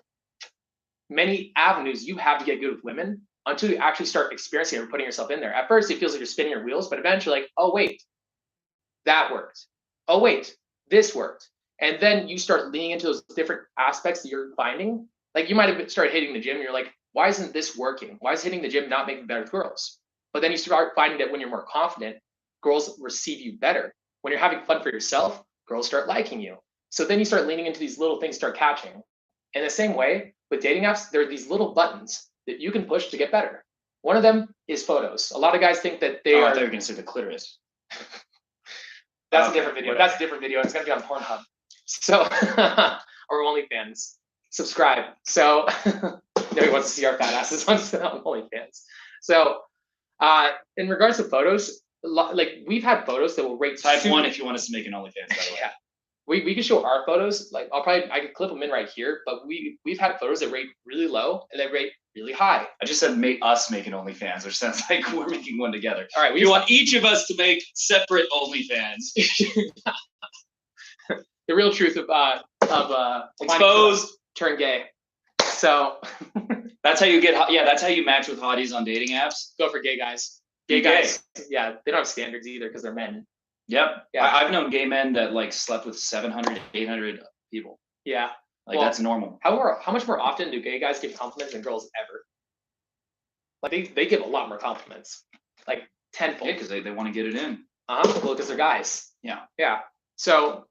many avenues you have to get good with women until you actually start experiencing it and putting yourself in there. At first, it feels like you're spinning your wheels, but eventually, like, oh, wait, that worked. Oh, wait, this worked. And then you start leaning into those different aspects that you're finding. Like you might have started hitting the gym and you're like, why isn't this working? Why is hitting the gym not making better with girls? But then you start finding that when you're more confident, girls receive you better. When you're having fun for yourself, girls start liking you. So then you start leaning into these little things, start catching. In the same way, with dating apps, there are these little buttons that you can push to get better. One of them is photos. A lot of guys think that they are.
I thought you were going to say the clitoris.
That's a different video. That's a different video. It's going to be on Pornhub. So, or OnlyFans. Subscribe. So, nobody wants to see our fat asses on OnlyFans. So, In regards to photos, like we've had photos that will rate
Type 1 if you want us to make an OnlyFans, by the way.
Yeah. We can show our photos. Like I could clip them in right here, but we've had photos that rate really low and that rate really high.
I just said make us make an OnlyFans, which sounds like we're making one together.
All right,
we want each of us to make separate OnlyFans.
The real truth of
exposed,
turn gay. So
that's how you get. Yeah, that's how you match with hotties on dating apps.
Go for gay guys. Gay guys. Yeah, they don't have standards either because they're men.
Yep.
Yeah.
I've known gay men that like slept with 700, 800 people.
Yeah.
Like that's normal.
How much more often do gay guys give compliments than girls ever? Like they give a lot more compliments, like tenfold.
Yeah, because they want to get it in.
Well, because they're guys.
Yeah.
Yeah. So,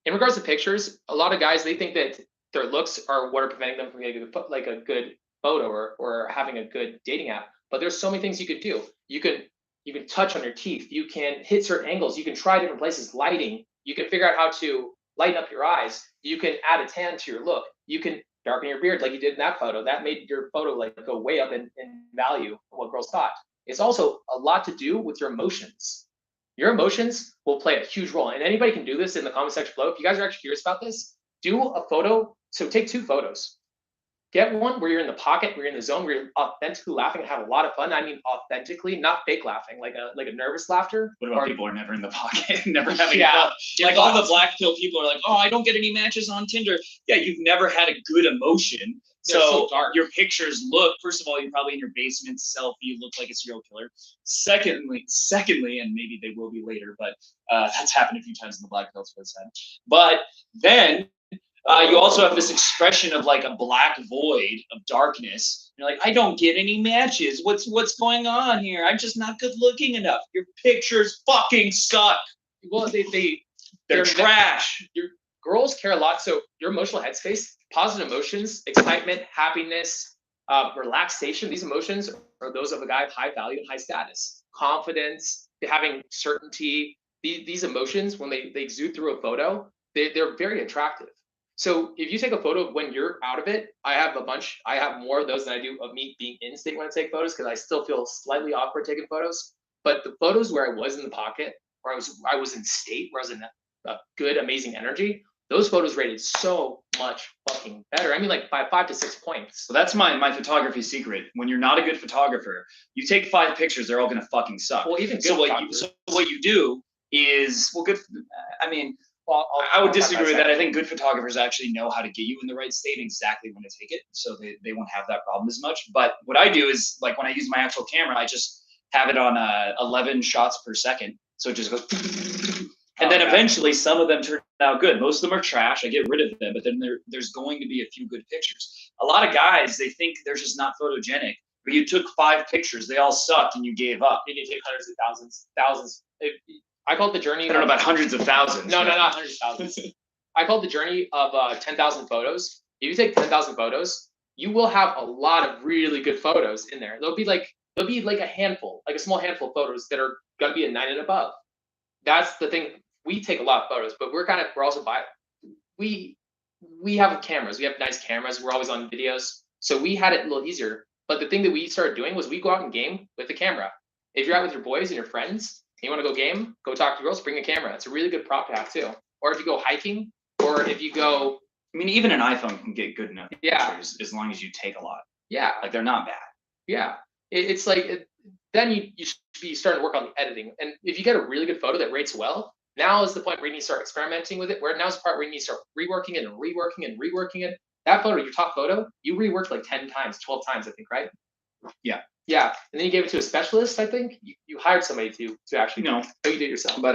in regards to pictures, a lot of guys they think that their looks are what are preventing them from getting like a good photo or having a good dating app. But there's so many things you could do. You can touch on your teeth. You can hit certain angles. You can try different places. Lighting. You can figure out how to lighten up your eyes. You can add a tan to your look. You can darken your beard like you did in that photo. That made your photo like go way up in value of what girls thought. It's also a lot to do with your emotions. Your emotions will play a huge role. And anybody can do this in the comment section below. If you guys are actually curious about this, do a photo. So take 2 photos. Get one where you're in the pocket, where you're in the zone, where you're authentically laughing and have a lot of fun. I mean, authentically, not fake laughing, like a nervous laughter.
What about people who are never in the pocket, never having
fun?
Like all the black pill people are like, oh, I don't get any matches on Tinder. Yeah, you've never had a good emotion. So your pictures look, first of all, you're probably in your basement selfie, you look like a serial killer. Secondly, and maybe they will be later, but that's happened a few times in the black pill side. But then you also have this expression of like a black void of darkness. You're like, I don't get any matches. What's going on here? I'm just not good looking enough. Your pictures fucking suck.
Well,
they're trash.
Your girls care a lot. So your emotional headspace, positive emotions, excitement, happiness, relaxation. These emotions are those of a guy of high value and high status. Confidence, having certainty. These emotions, when they exude through a photo, they're very attractive. So if you take a photo when you're out of it, I have more of those than I do of me being in state when I take photos, because I still feel slightly awkward taking photos. But the photos where I was in the pocket, where I was in state, where I was in a good, amazing energy, those photos rated so much fucking better. I mean, like by 5 to 6 points.
So that's my photography secret. When you're not a good photographer, you take 5 pictures, they're all gonna fucking suck.
Well, even
so what you do is, well, good. I mean, I would disagree with that. I think good photographers actually know how to get you in the right state and exactly when to take it, so they won't have that problem as much. But what I do is, like when I use my actual camera, I just have it on 11 shots per second, so it just goes, and then eventually some of them turn out good. Most of them are trash. I get rid of them, but then there's going to be a few good pictures. A lot of guys, they think they're just not photogenic, but you took 5 pictures, they all sucked, and you gave up.
You can take hundreds of thousands. I call it the journey.
I don't know about hundreds of thousands.
No, not hundreds of thousands. I call it the journey of 10,000 photos. If you take 10,000 photos, you will have a lot of really good photos in there. There'll be like a handful, like a small handful of photos that are gonna be a 9 and above. That's the thing. We take a lot of photos, but we're also we have cameras. We have nice cameras. We're always on videos, so we had it a little easier. But the thing that we started doing was we go out and game with the camera. If you're out with your boys and your friends, you want to go game, go talk to girls, bring a camera. It's a really good prop to have too. Or if you go hiking, or if you go,
I mean, even an iPhone can get good enough
pictures
as long as you take a lot.
Yeah.
Like they're not bad.
Yeah. It's like, then you should be starting to work on the editing. And if you get a really good photo that rates well, now is the point where you need to start experimenting with it, where now's the part where you need to start reworking it and reworking and reworking it. That photo, your top photo, you reworked like 10 times, 12 times, I think, right?
Yeah.
Yeah, and then you gave it to a specialist. I think you hired somebody to actually.
No,
you did it yourself.
But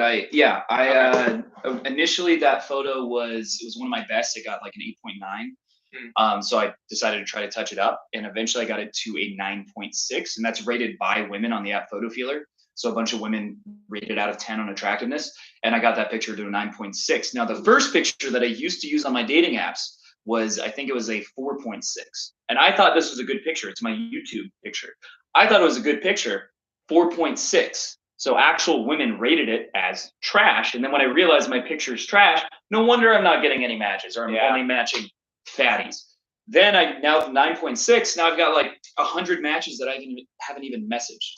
initially that photo was one of my best. It got like an 8.9. So I decided to try to touch it up, and eventually I got it to a 9.6, and that's rated by women on the app Photo Feeler. So a bunch of women rated out of 10 on attractiveness, and I got that picture to a 9.6. Now the first picture that I used to use on my dating apps was, I think it was a 4.6, and I thought this was a good picture. It's my YouTube picture. I thought it was a good picture, 4.6. So actual women rated it as trash. And then when I realized my picture is trash, no wonder I'm not getting any matches, or I'm only matching fatties. Then I now have 9.6. Now I've got like 100 matches that I haven't even messaged.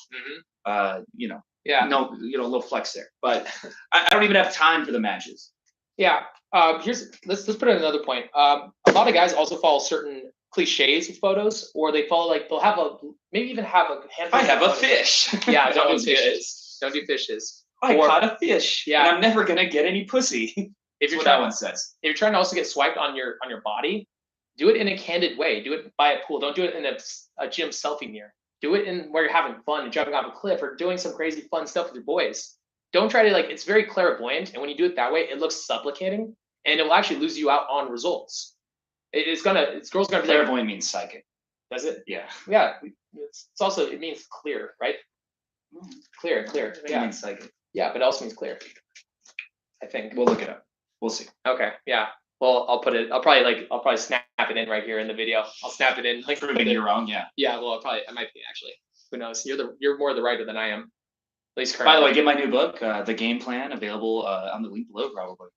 You know,
Yeah.
no, you know, a little flex there, but I don't even have time for the matches.
Yeah. Let's put in another point. A lot of guys also follow certain cliches with photos, or they follow like they'll have maybe even have a handful.
I have a
photos.
fish.
Yeah,
That
don't do
one's good.
fishes. Don't do fishes.
I
Or-
caught a fish.
Yeah.
And I'm never gonna get any pussy.
If
That's
you're
what
trying,
that one says.
if you're trying to also get swiped on your body, do it in a candid way. Do it by a pool. Don't do it in a gym selfie mirror. Do it in where you're having fun and jumping off a cliff or doing some crazy fun stuff with your boys. Don't try to like. It's very clairvoyant, and when you do it that way, it looks supplicating, and it will actually lose you out on results. It's girls gonna be like,
Clairvoyant means psychic.
does it?
Yeah.
Yeah. It's also it means clear, right? Clear.
It
Yeah.
means psychic.
Yeah, but it also means clear. I think.
We'll look it up. We'll see.
Okay, yeah. Well, I'll probably snap it in right here in the video. I'll snap it in. Like
Proving you're wrong, yeah.
Yeah, well, I might be actually. Who knows? You're more the writer than I am. At least
By the way,
currently.
get my new book, The Game Plan, available on the link below, probably.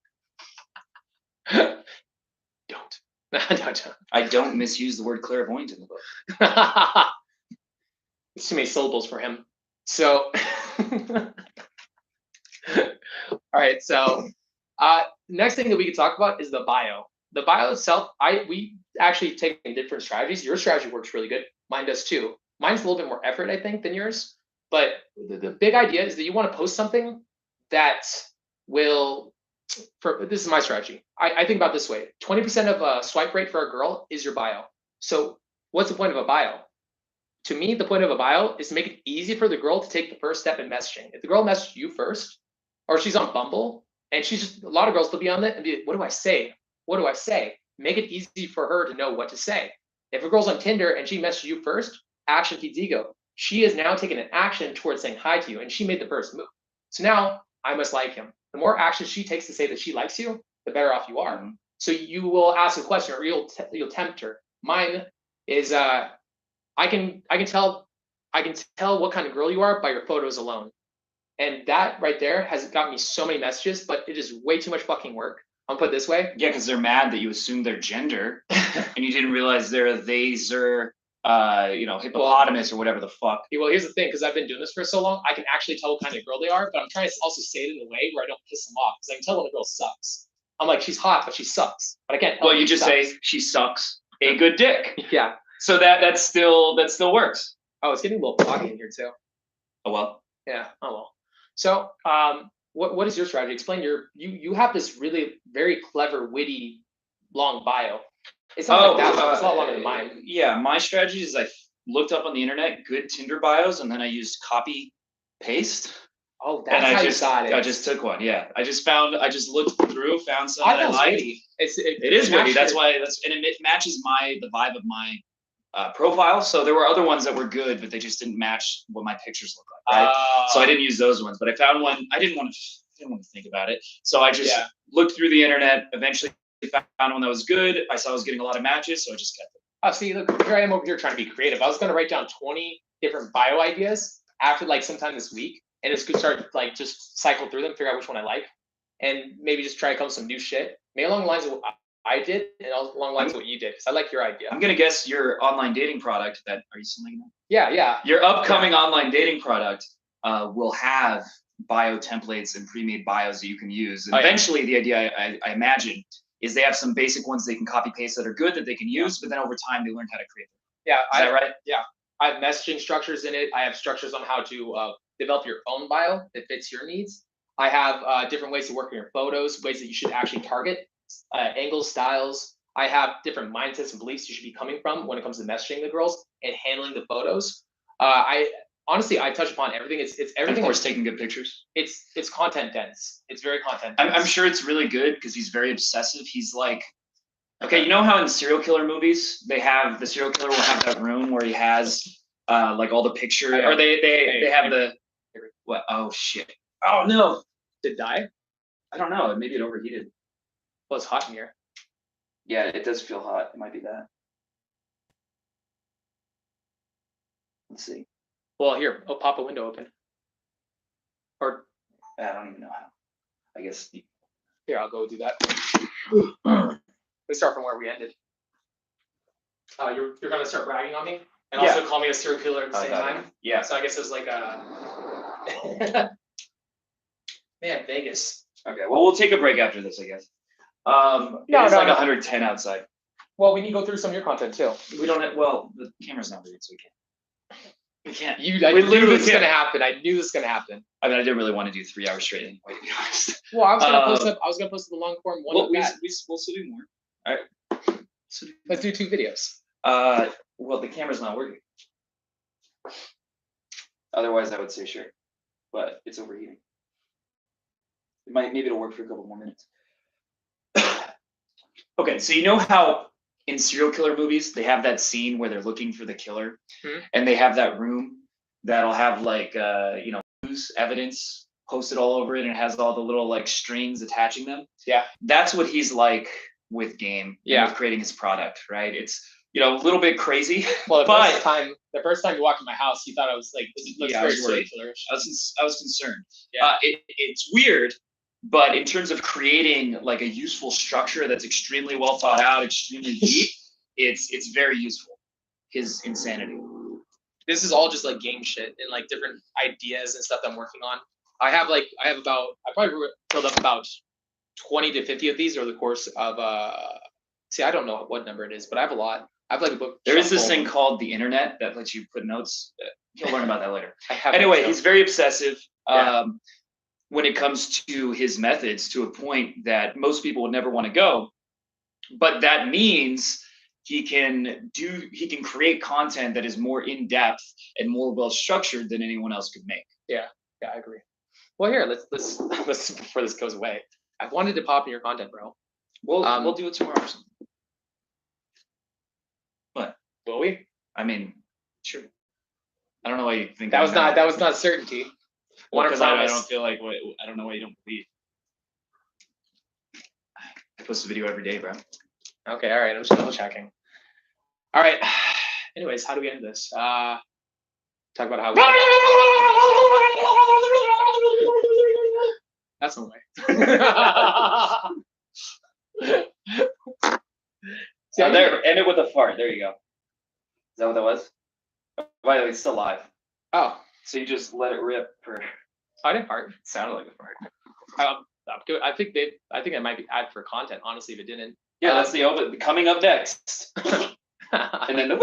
Don't. Don't.
I don't misuse the word clairvoyant in the book.
It's too many syllables for him. So, all right. So, next thing that we could talk about is the bio. The bio itself, we actually take different strategies. Your strategy works really good. Mine does too. Mine's a little bit more effort, I think, than yours. But the big idea is that you want to post something that will. This is my strategy. I think about it this way: 20% of swipe rate for a girl is your bio. So, what's the point of a bio? To me, the point of a bio is to make it easy for the girl to take the first step in messaging. If the girl messaged you first, or she's on Bumble, and she's just a lot of girls will be on it and be like, what do I say? What do I say? Make it easy for her to know what to say. If a girl's on Tinder and she messaged you first, action feeds ego. She is now taking an action towards saying hi to you, and she made the first move. So now I must like him. The more action she takes to say that she likes you, the better off you are. So you will ask a question, or you'll tempt her. Mine is I can tell what kind of girl you are by your photos alone. And that right there has got me so many messages, but it is way too much fucking work. I'll put it this way.
Yeah, because they're mad that you assumed their gender and you didn't realize they're a they-zer, hippopotamus or whatever the fuck.
Well, here's the thing, because I've been doing this for so long, I can actually tell what kind of girl they are, but I'm trying to also say it in a way where I don't piss them off, because I can tell when a girl sucks. I'm like, she's hot, but she sucks. But I can't.
Well, you just say she sucks a good dick.
Yeah.
So that still works.
Oh, it's getting a little foggy in here too.
Oh well.
Yeah. Oh well. So, what is your strategy? Explain you have this really very clever, witty, long bio. It's not like that long. It's a lot longer than mine.
Yeah, my strategy is I looked up on the internet good Tinder bios, and then I used copy paste.
Oh, that's how you got it.
I just took one. Yeah, I just looked through, found some that I liked.
Witty.
It is witty. That's why. And it matches the vibe of my profile. So there were other ones that were good, but they just didn't match what my pictures look like. Right? So I didn't use those ones. But I found one. I didn't want to think about it. So I just looked through the internet. Eventually found one that was good. I saw I was getting a lot of matches, so I just kept it.
Oh, see, look, here I am over here trying to be creative. I was going to write down 20 different bio ideas after like sometime this week, and it's good start like just cycle through them, figure out which one I like, and maybe just try to come with some new shit. Maybe along the lines of what I did, and along the lines of what you did, because I like your idea.
I'm gonna guess your online dating product. Are you still making that?
Yeah.
Your upcoming online dating product will have bio templates and pre-made bios that you can use. And eventually, the idea I imagine is they have some basic ones they can copy paste that are good that they can use, but then over time they learn how to create them.
Yeah,
is that right?
Yeah, I have messaging structures in it. I have structures on how to develop your own bio that fits your needs. I have different ways to work on your photos, ways that you should actually target, angles, styles. I have different mindsets and beliefs you should be coming from when it comes to messaging the girls and handling the photos. I touch upon everything. It's everything.
And of course, taking good pictures.
It's content dense. It's very content dense.
I'm sure it's really good because he's very obsessive. He's like, okay, you know how in serial killer movies the serial killer will have that room where he has like all the picture, or they have the what? Oh shit! Oh no!
Did it die?
I don't know. Maybe it overheated.
Well, it's hot in here.
Yeah, it does feel hot. It might be that. Let's see.
Well, here, pop a window open. Or
I don't even know how. I guess.
Here, I'll go do that. Let's start from where we ended. you're gonna start bragging on me and also call me a serial killer at the same time.
Yeah.
So I guess it's like a man, Vegas.
Okay. Well, we'll take a break after this, I guess. It's like 110 outside.
Well, we need to go through some of your content too.
We don't have. Well, the camera's not reading, so we can't. We can't.
I knew this was gonna happen. I knew this was gonna happen.
I mean, I didn't really want to do 3 hours straight anyway, to be honest.
Well, I was gonna post up. I was gonna post the long form one.
Well, we'll still do more. All right.
Let's do 2 videos.
Well, the camera's not working. Otherwise, I would say sure, but it's overheating. Maybe it'll work for a couple more minutes. Okay, so you know how in serial killer movies they have that scene where they're looking for the killer, and they have that room that'll have like news evidence posted all over it, and it has all the little like strings attaching them.
Yeah,
that's what he's like with Game.
Yeah,
with creating his product, right? It's a little bit crazy.
Well, the first time you walked in my house, you thought I was like, this looks very serial killerish.
I was concerned. Yeah, it's weird. But in terms of creating like a useful structure that's extremely well thought out, extremely deep, it's very useful. His insanity.
This is all just like game shit and like different ideas and stuff that I'm working on. I probably filled up about 20 to 50 of these over the course of I don't know what number it is, but I have a lot. I have like a book.
There is this thing called the internet that lets you put notes. You'll learn about that later. Anyway, he's very obsessive. Yeah. When it comes to his methods, to a point that most people would never want to go, but that means he can create content that is more in depth and more well structured than anyone else could make.
Yeah, I agree. Well, here let's before this goes away. I wanted to pop in your content, bro.
We'll do it tomorrow. What?
Will we?
I mean, sure. I don't know why you think
that was not certainty.
Because I don't feel like I don't know why you don't believe. I post a video every day, bro.
Okay, all right. I'm just double checking. All right. Anyways, how do we end this? Talk about how. That's no way.
There. End it with a fart. There you go. Is that what that was? By the way, it's still live.
Oh.
So you just let it rip for.
I didn't fart.
It sounded like a fart.
I think it might be ad for content. Honestly, if it didn't.
Yeah, that's the coming up next. And then the.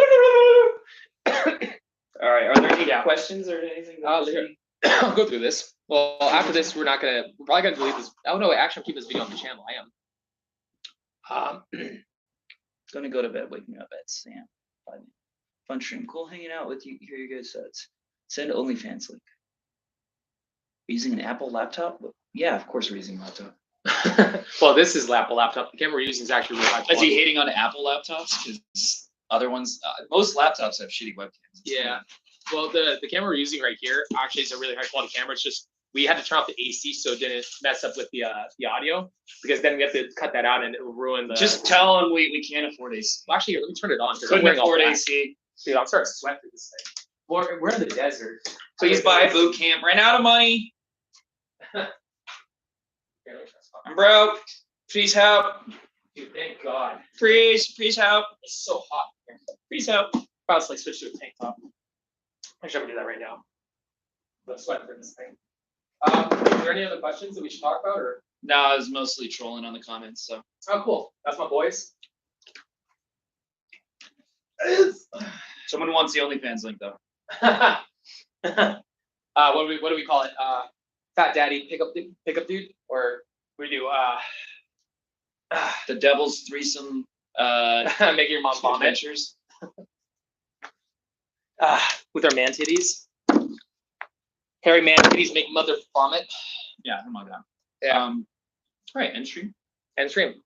All right. Are there any questions or anything?
I'll go through this. Well, after this, we're probably gonna delete this. Oh no, actually, I'm keeping this video on the channel. I am.
Gonna go to bed. Waking up at Sam. Fun stream. Cool hanging out with you. Hear your guys' sets. Send OnlyFans link. Using an Apple laptop? Yeah, of course we're using a laptop.
Well, this is Apple laptop. The camera we're using is actually really high quality.
Is he hating on Apple laptops? Because other ones, most laptops have shitty webcams.
Yeah. Well, the camera we're using right here actually is a really high quality camera. It's just we had to turn off the AC so it didn't mess up with the audio, because then we have to cut that out and it will ruin the.
Just tell him we can't afford AC.
Well, actually, let me turn it on.
Couldn't afford AC.
Dude, I'm starting to sweat through this thing. We're in the desert.
Please buy boot camp. Ran out of money. I'm broke. Please help.
Dude, thank God.
Please help.
It's so hot here.
Please help.
I'll just like switch to a tank top. Actually, I'm gonna do that right now. I'm sweating for this thing. Are there any other questions that we should talk about, or?
No, I was mostly trolling on the comments. So.
Oh, cool. That's my boys.
Someone wants the OnlyFans link though.
What do we call it? Fat Daddy pickup dude, or we do
the Devil's Threesome
making your mom vomit
adventures
with our man titties. Hairy man titties make mother vomit.
Yeah, I'm on that.
Yeah.
All right, end stream.
End stream.